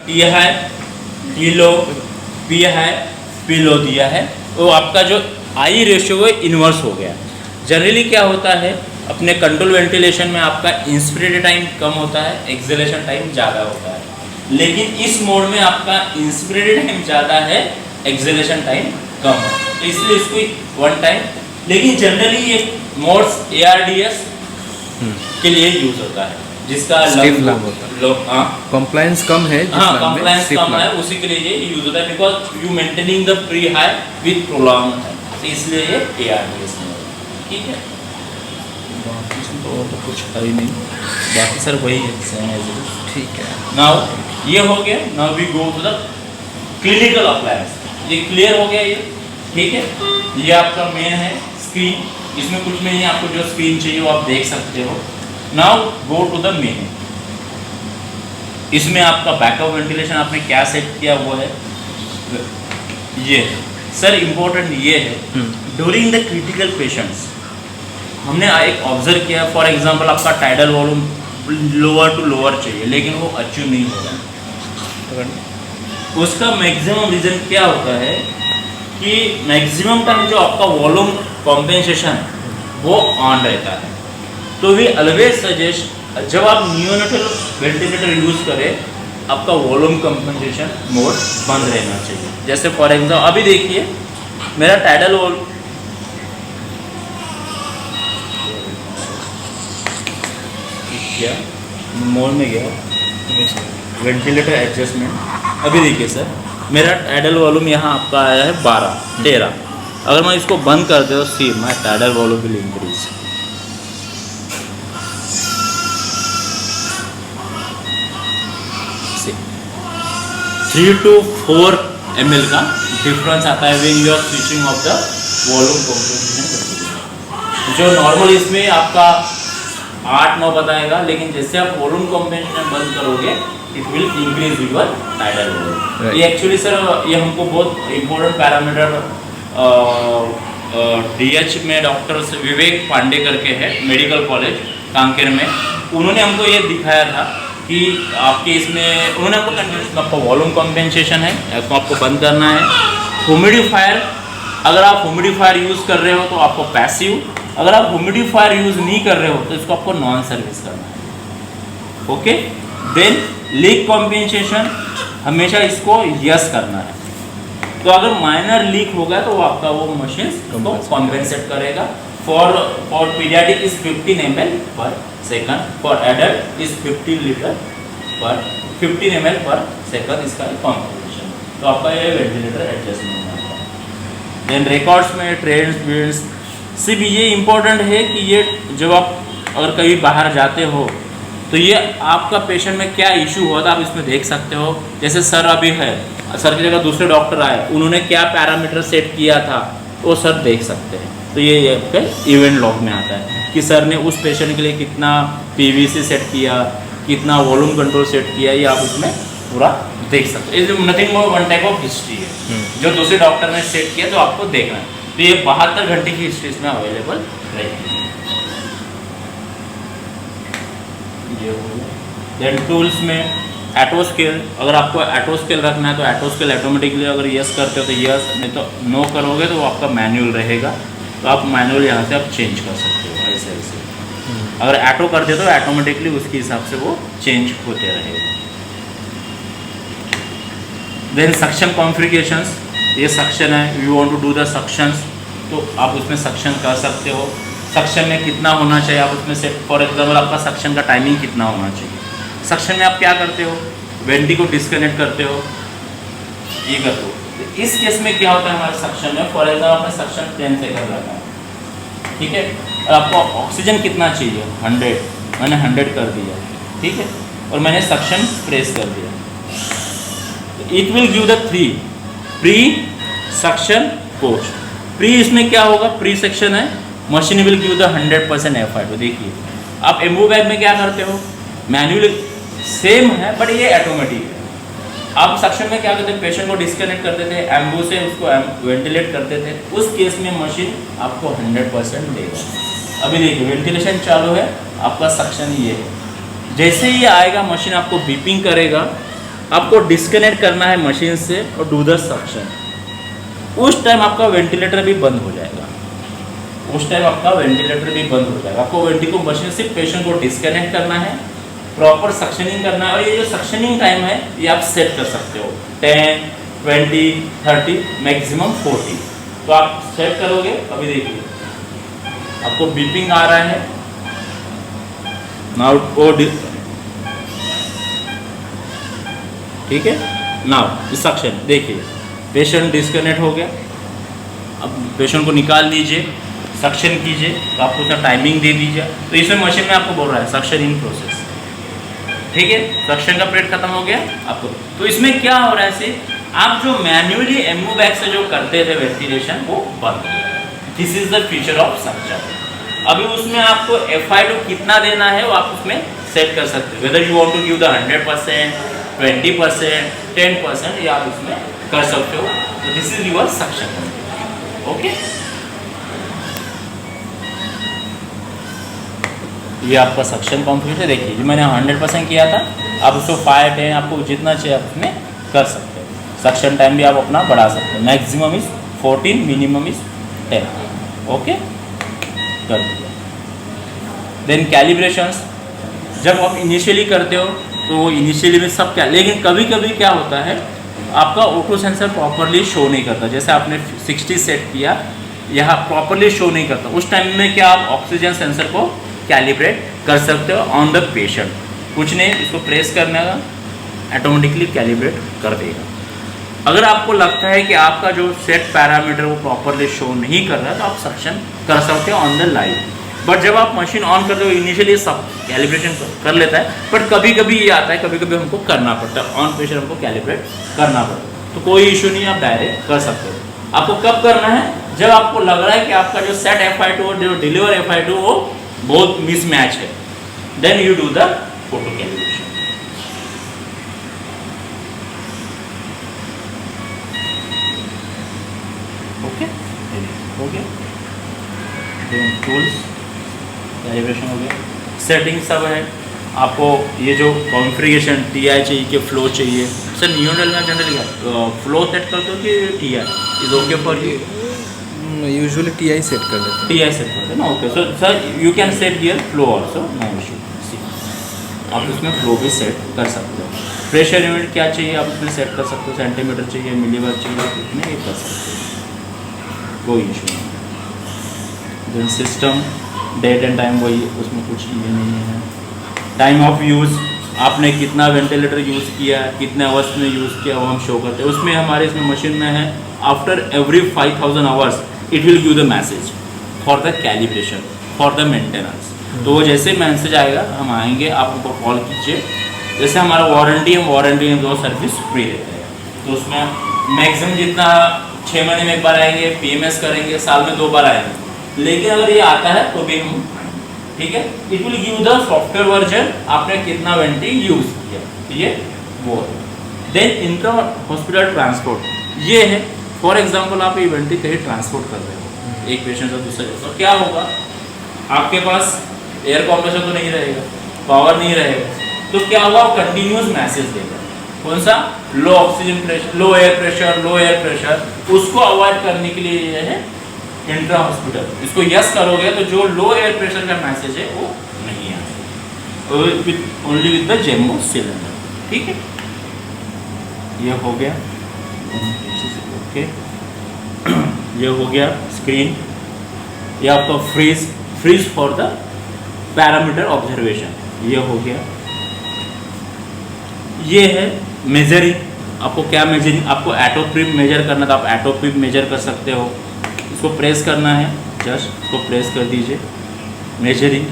यह है पिलो, यह है पिलो दिया है, वो आपका जो आई रेशियो है इन्वर्स हो गया। जनरली क्या होता है अपने कंट्रोल वेंटिलेशन में आपका इंस्पिरेशन टाइम कम होता है, एक्सहेलेशन टाइम ज़्यादा होता है, लेकिन इस मोड में आपका इंस्पिरेशन टाइम ज़्यादा है, एक्सहेलेशन टाइम कम है, तो इसलिए इसको वन टाइम। लेकिन जनरली ये मोड्स ARDS के लिए यूज होता है, जिसका कंप्लायंस कम है, कंप्लायंस कम है, उसी के लिए ये यूज होता है, because you maintaining the pre high with prolong है, तो इसलिए ये ARDS में होता है। ठीक है, बाकी तो कुछ है ही नहीं, बाकी सर वही है सेम एज इट। ठीक है, नाउ ये हो गया। Now we go to the clinical appliance. ये क्लियर हो गया ये। ठीक है, ये आपका मेन है स्क्रीन, इसमें कुछ नहीं है, आपको जो स्क्रीन चाहिए वो आप देख सकते हो। Now go to the main. इसमें आपका बैकअप वेंटिलेशन आपने क्या सेट किया वो है ये। सर इम्पोर्टेंट ये है ड्यूरिंग द क्रिटिकल पेशेंट्स हमने एक ऑब्जर्व किया, फॉर एग्जांपल आपका tidal volume lower to lower चाहिए लेकिन वो अचीव नहीं हो रहा है। उसका मैक्सिमम रीज़न क्या होता है कि मैक्सिमम टाइम जो आपका वॉल्यूम कॉम्पेंसेशन वो ऑन रहता है। तो वी ऑलवेज सजेस्ट जब आप नियोनेटल वेंटिलेटर यूज़ करें आपका वॉल्यूम कॉम्पेंसेशन मोड बंद रहना चाहिए। जैसे फॉर एग्जाम्पल अभी देखिए मेरा टाइडल वॉल्यूम क्या मोड में गया, वेंटिलेटर एडजस्टमेंट। अभी देखिए सर मेरा टाइडल वॉल्यूम यहाँ आपका आया है 13। अगर मैं इसको बंद कर दे तो see my tidal volume will increase. See 3 to 4 ml का डिफरेंस आता है when you are switching off the volume compensation. जो नॉर्मल इसमें आपका 8-9 बताएगा, लेकिन जैसे आप वॉल्यूम कॉम्पेंसेशन बंद करोगे it will increase your tidal volume. ये एक्चुअली सर ये हमको बहुत इम्पोर्टेंट पैरामीटर DH में डॉक्टर विवेक पांडे करके है मेडिकल कॉलेज कांकेर में, उन्होंने हमको ये दिखाया था कि आपके इसमें उन्होंने हमको कंटिन्यूस आपका वॉल्यूम कॉम्पेंसेशन है, इसको आपको बंद करना है। ह्यूमिडिफायर अगर आप ह्यूमिडिफायर यूज़ कर रहे हो तो आपको पैसिव, अगर आप ह्यूमिडिफायर यूज़ नहीं कर रहे हो तो इसको आपको नॉन सर्विस करना है। ओके, देन लीक कॉम्पेंसेशन हमेशा इसको यस करना है। तो अगर माइनर लीक होगा तो आपका वो मशीन को कॉम्पेंसेट करेगा। फॉर पीडियाट्रिक इज 15 ml पर second, for adult is 15 ml पर सेकंड इसका कॉम्पेंसेशन। तो आपका ये वेंटिलेटर एडजस्टमेंट है। देन रिकॉर्ड्स में ट्रेंड्स सिर्फ ये इम्पोर्टेंट है कि ये जब आप अगर कहीं बाहर जाते हो तो ये आपका पेशेंट में क्या इशू हुआ था आप इसमें देख सकते हो। जैसे सर अभी है, सर की जगह दूसरे डॉक्टर आए, उन्होंने क्या पैरामीटर सेट किया था वो सर देख सकते हैं। तो ये आपके इवेंट लॉग में आता है कि सर ने उस पेशेंट के लिए कितना PVC सेट किया, कितना वॉल्यूम कंट्रोल सेट किया, ये आप उसमें पूरा देख सकते हो। Is nothing more one type of history है जो दूसरे डॉक्टर ने सेट किया तो आपको देखना है। तो ये 72 घंटे की हिस्ट्री इसमें अवेलेबल रहेगी। देन टूल्स में ऑटो स्केल, अगर आपको ऑटो स्केल रखना है तो ऑटो स्केल ऑटोमेटिकली अगर यस करते हो तो यस, नहीं तो नो करोगे तो आपका मैनुअल रहेगा। तो आप मैनुअल यहाँ से आप चेंज कर सकते हो ऐसे ऐसे। अगर ऑटो कर दे तो ऑटोमेटिकली उसके हिसाब से वो चेंज होते रहेगा। देन सक्शन कॉन्फ़िगरेशंस, ये सक्शन है, you want to do the suctions तो आप उसमें सक्शन कर सकते हो। सक्शन में कितना होना चाहिए आप उसमें सेट, फॉर एग्जाम्पल आपका सक्शन का टाइमिंग कितना होना चाहिए। सक्शन में आप क्या करते हो, वेंटी को डिस्कनेक्ट करते हो, ये करते हो। तो इस केस में क्या होता है हमारे सक्शन में, फॉर एग्जाम्पल आपने सक्शन 10 सेकंड रखा है, ठीक है, और आपको ऑक्सीजन कितना चाहिए 100, मैंने 100 कर दिया, ठीक है, और मैंने सक्शन प्रेस कर दिया। It will give the 3 pre suction post. Pre इसमें क्या होगा, प्री सेक्शन है, machine will give the 100% effort. तो देखिए आप एम्बू बैग में क्या करते हो, मैनुअल सेम है बट ये ऑटोमेटिक है। आप सक्शन में क्या करते थे, पेशेंट को डिस्कनेक्ट करते थे, एम्बू से उसको वेंटिलेट करते थे, उस केस में मशीन आपको 100% देगा। अभी देखिए वेंटिलेशन चालू है, आपका सक्शन ये है, जैसे ही आएगा मशीन आपको बीपिंग करेगा आपको डिस्कनेक्ट करना है मशीन से और डू द सक्शन, उस टाइम आपका वेंटिलेटर भी बंद हो जाएगा। उस टाइम आपका वेंटिलेटर भी बंद हो जाएगा। आपको वेंटिलेटर मशीन से पेशेंट को डिस्कनेक्ट करना है, प्रॉपर सक्शनिंग करना है, और ये जो सक्शनिंग टाइम है ये आप सेट कर सकते हो 10, 20, 30, मैक्सिमम 40। तो आप सेट करोगे। अभी देखिए आपको बीपिंग आ रहा है नाउ, ठीक है। नाउ सक्शन देखिए, पेशेंट डिस्कनेक्ट हो गया। अब पेशेंट को निकाल लीजिए, सक्शन कीजिए, तो आपको उसका टाइमिंग दे दीजिए। तो इसमें मशीन में आपको बोल रहा है सक्शन इन प्रोसेस, ठीक है। सक्शन का पीरियड खत्म हो गया आपको। तो इसमें क्या हो रहा है से, आप जो मैन्युअली एमओ बैग से जो करते थे वेंटिलेशन, वो बंद हो गया। This is the feature of suction. अभी उसमें आपको FI2 कितना देना है वो आप उसमें सेट कर सकते हो, whether you want to give the 100%, 20%, 10%, ये आप इसमें कर सकते हो। तो this is your suction, okay. ये आपका सक्शन कॉन्फ़िगरेशन देखिए, जो मैंने 100% किया था, आप उसको 5, 10 आपको जितना चाहिए आप उसमें कर सकते हो। सक्शन टाइम भी आप अपना बढ़ा सकते हो। Maximum is 14, minimum is 10, okay, कर दिया। देन कैलिब्रेशंस, जब आप इनिशियली करते हो तो इनिशियली में सब क्या, लेकिन कभी कभी क्या होता है आपका ऑटो सेंसर प्रॉपरली शो नहीं करता। जैसे आपने 60 सेट किया, यहाँ प्रॉपरली शो नहीं करता। उस टाइम में क्या आप ऑक्सीजन सेंसर को कैलिब्रेट कर सकते हो ऑन द पेशेंट। कुछ नहीं, इसको प्रेस करने का ऑटोमेटिकली कैलिब्रेट कर देगा। अगर आपको लगता है कि आपका जो सेट पैरामीटर वो प्रॉपरली शो नहीं कर रहा है, तो आप सक्शन कर सकते हो ऑन द लाइव। बट जब आप मशीन ऑन करते हो, इनिशियली सब कैलिब्रेशन कर लेता है, बट कभी कभी ये आता है, कभी कभी हमको करना पड़ता है, ऑन पेशेंट हमको कैलिब्रेट करना पड़ता है। तो कोई इशू नहीं, आप डायरेक्ट कर सकते हो। आपको कब करना है, जब आपको लग रहा है कि आपका जो सेट FI2 और जो डिलीवर FI2 वो बहुत मिसमैच है, then you do the auto calibration, okay. हो गया, देन टूल्स कैलिब्रेशन हो गया, सेटिंग सब है। आपको ये जो कॉन्फ़िगरेशन TI चाहिए कि फ्लो चाहिए, सर न्यूट्रल में जनरली फ्लो सेट कर दो कि TI is okay for you? Usually TI set कर लेते हैं। TI सेट कर देना, okay. So sir you can set here flow also, no issue. आप उसमें फ्लो भी सेट कर सकते हो। प्रेशर यूनिट क्या चाहिए आप उसमें सेट कर सकते हो, सेंटीमीटर चाहिए, मिलीवर चाहिए, उसमें ये कर सकते हो, कोई इशू नहीं। Then system date and time वही, उसमें कुछ ये नहीं है। टाइम ऑफ यूज़, आपने कितना वेंटिलेटर यूज़ किया, कितने आवर्स में यूज़ किया, वो हम शो करते हैं। उसमें हमारे इसमें मशीन में है, after every 5000 hours it will give the message for the calibration, for the maintenance. तो वो जैसे मैसेज आएगा हम आएंगे, आप उनको कॉल कीजिए। जैसे हमारा वारंटी, हम वारंटी में 2 सर्विस फ्री देते हैं, तो उसमें मैक्सिमम जितना 6 महीने में एक बार आएंगे, PMS करेंगे, साल में 2 बार आएंगे। लेकिन अगर ये आता है तो भी हम, ठीक है, it will give the software version, आपने कितना वेंटी यूज किया, तो ये वो है। देन इंट्रा हॉस्पिटल ट्रांसपोर्ट, ये है फॉर एग्जांपल आप ये वेंटी कहीं ट्रांसपोर्ट कर रहे हो एक पेशेंट से दूसरे, तो क्या होगा, आपके पास एयर कंप्रेसर तो नहीं रहेगा, पावर नहीं रहेगा, तो क्या होगा, कंटिन्यूस मैसेज देगा। कौन सा, लो ऑक्सीजन प्रेशर, लो एयर प्रेशर, लो एयर प्रेशर, उसको अवॉइड करने के लिए ये है इंट्रा हॉस्पिटल। इसको यस करोगे तो जो लो एयर प्रेशर का मैसेज है वो नहीं आएगा, ओनली विद द जेम्बो सिलेंडर, ठीक है। ये हो गया, ओके। ये हो गया स्क्रीन, ये आपका freeze for the parameter observation, ये हो गया। ये है मेजरिंग, आपको क्या मेजरिंग, आपको एटोप्रिप मेजर करना था, आप एटोप्रिप मेजर कर सकते हो। इसको प्रेस करना है, जस्ट इसको प्रेस कर दीजिए, मेजरिंग,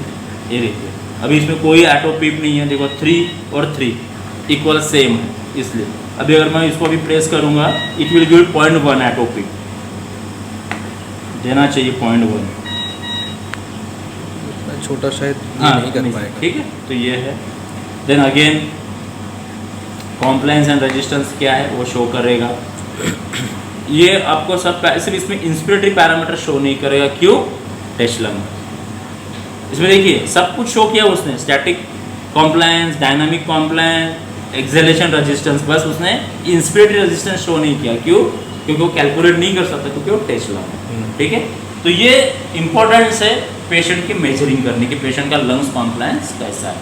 ये देखिए। अभी इसमें कोई एटोप्रिप नहीं है, देखो 3 और 3 इक्वल सेम है, इसलिए अभी अगर मैं इसको अभी प्रेस करूँगा इट विल गिव 0.1 एटोप्रिप, देना चाहिए 0.1, छोटा शायद हाँ नहीं कर पाएगा, ठीक है। तो ये है। Then again compliance and resistance क्या है वो शो करेगा। ये आपको सब सिर्फ इसमें इंस्पिरेटरी पैरामीटर शो नहीं करेगा, क्यों, टेस्ला में इसमें देखिए सब कुछ शो किया उसने, static compliance, dynamic compliance, acceleration resistance, बस उसने इंस्पिरेटरी रेजिस्टेंस शो नहीं किया। क्यों? क्योंकि वो कैलकुलेट नहीं कर सकता, क्योंकि वो टेस्ला है। ठीक है, तो ये इंपॉर्टेंस है पेशेंट की मेजरिंग करने की, पेशेंट का लंग्स कॉम्प्लायंस कैसा है।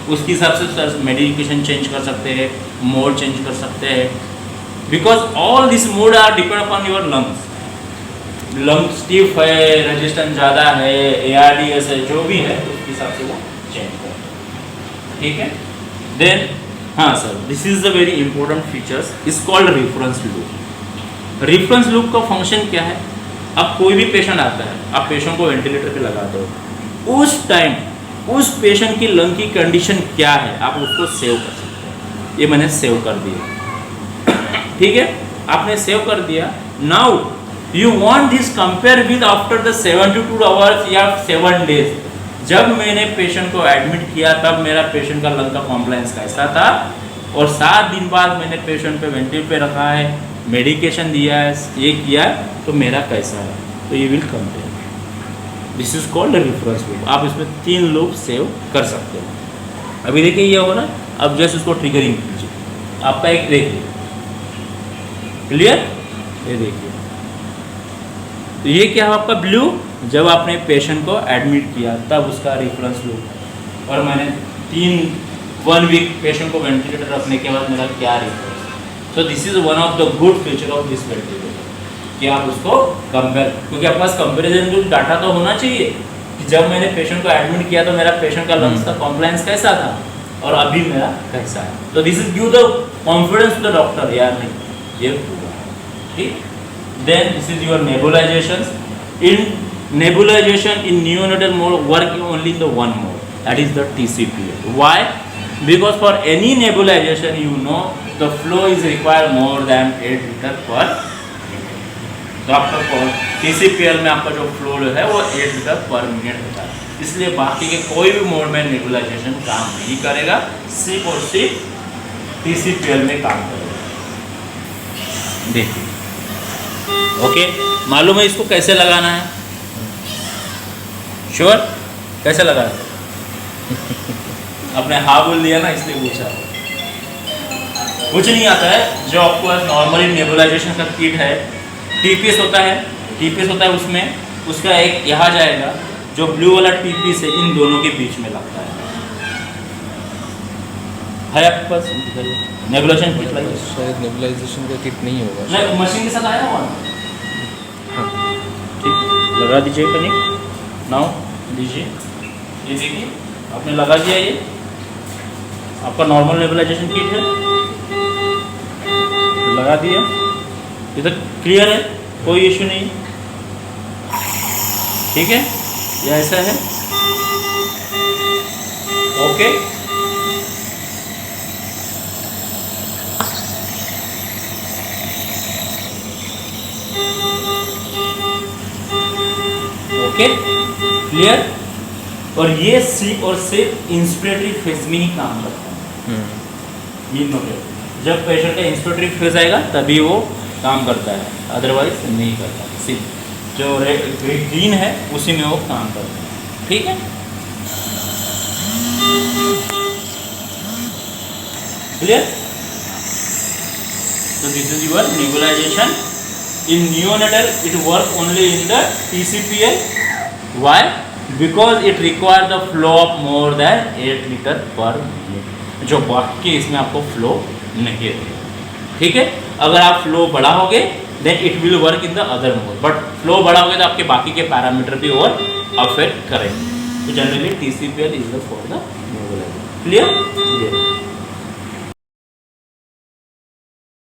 उसके हिसाब से सर मेडिकेशन चेंज कर सकते हैं, मोड चेंज कर सकते हैं, because all this mode are depend upon your lungs. Lung stiff है, रेजिस्टेंस ज़्यादा है, ARDS है, जो भी है उसके हिसाब से वो चेंज कर। ठीक है, देन हाँ sir, this is the very important features, is called reference loop. Reference loop का फंक्शन क्या है? अब कोई भी पेशेंट आता है, आप पेशेंट को वेंटिलेटर पे लगाते हो, उस टाइम उस पेशेंट की लंग की कंडीशन क्या है आप उसको सेव कर सकते हैं। ये मैंने सेव कर दिया। ठीक है, आपने सेव कर दिया। Now you want this compare with after the 72 hours या 7 डेज। जब मैंने पेशेंट को एडमिट किया तब मेरा पेशेंट का लंग का कॉम्प्लायंस कैसा था, और 7 दिन बाद मैंने पेशेंट पे वेंटिलेटर पे रखा है, मेडिकेशन दिया है, ये किया है, तो मेरा कैसा है, तो ये will compare. This is called reference loop. आप इसमें 3 लूप सेव कर सकते हो। अभी देखिए ये हो ना, अब जस्ट उसको ट्रिगरिंग कीजिए, आपका एक देखिए क्लियर, ये देखिए, तो ये क्या है आपका ब्लू, जब आपने पेशेंट को एडमिट किया तब उसका रेफरेंस लूप है, और मैंने 1 वीक पेशेंट को वेंटिलेटर रखने के बाद मेरा क्या reference. So this is one of the good feature of this ventilator कि आप उसको कंपेयर, क्योंकि आपके पास कंपेरिजन डाटा तो होना चाहिए कि जब मैंने पेशेंट को एडमिट किया तो मेरा पेशेंट का लंग्स का कॉम्प्लायंस कैसा था और अभी मेरा कैसा है। तो this is give the confidence to the doctor, यार नहीं ये हुआ। ठीक, then this is your nebulization. In nebulization in neonatal mode work only in the one mode, that is the TCPL. Why? Because for any nebulization you know the flow is required more than 8 liter per minute. तो आपका TCPL में आपका जो flow है वो 8 litre पर minute होता है, इसलिए बाकी के कोई भी मोड में नेबुलाइजेशन काम नहीं करेगा, सिर्फ और सिर्फ TCPL में काम करेगा। देखिए, ओके, मालूम है इसको कैसे लगाना है? श्योर कैसे लगा? आपने हाँ बोल दिया ना, इसलिए पूछा। कुछ नहीं आता है, जो आपको नॉर्मली नेबुलाइजेशन का किट है, टीपीएस होता है उसमें उसका एक यहाँ जाएगा, जो ब्लू वाला टीपीएस है इन दोनों के बीच में लगता है आपके पास नेबुलाइजेशन किट? शायद नेबुलाइजेशन का किट नहीं होगा, नहीं, मशीन के साथ आया हुआ। ठीक, लगा दीजिए कनेक्ट नाउ, लीजिए, ये देखिए आपने लगा दिया, ये आपका नॉर्मल नेबुलाइजेशन किट है, लगा दिया, ये तो क्लियर है, कोई इश्यू नहीं। ठीक है, ये ऐसा है, ओके। Okay, clear. और ये सिर्फ और सिर्फ इंस्पिरेटरी फेज में ही काम करता है। ये नोट, जब पेशेंट का इंस्पिरेटरी फेज आएगा तभी वो काम करता है, अदरवाइज नहीं करता। सिर्फ जो ग्रीन है उसी में वो काम करता है। ठीक है, clear. So this is your nebulization. In neonatal, it works only in the TCPL. Why? Because it requires the flow of more than 8 liter per minute. जो बाकी इसमें आपको फ्लो नहीं है। ठीक है, अगर आप फ्लो बढ़ाओगे then it will work in the other mode. But flow बढ़ाओगे तो आपके बाकी के पैरामीटर भी और अफेक्ट करेंगे। तो generally TCPL is the for the nebulization. Clear? Yeah.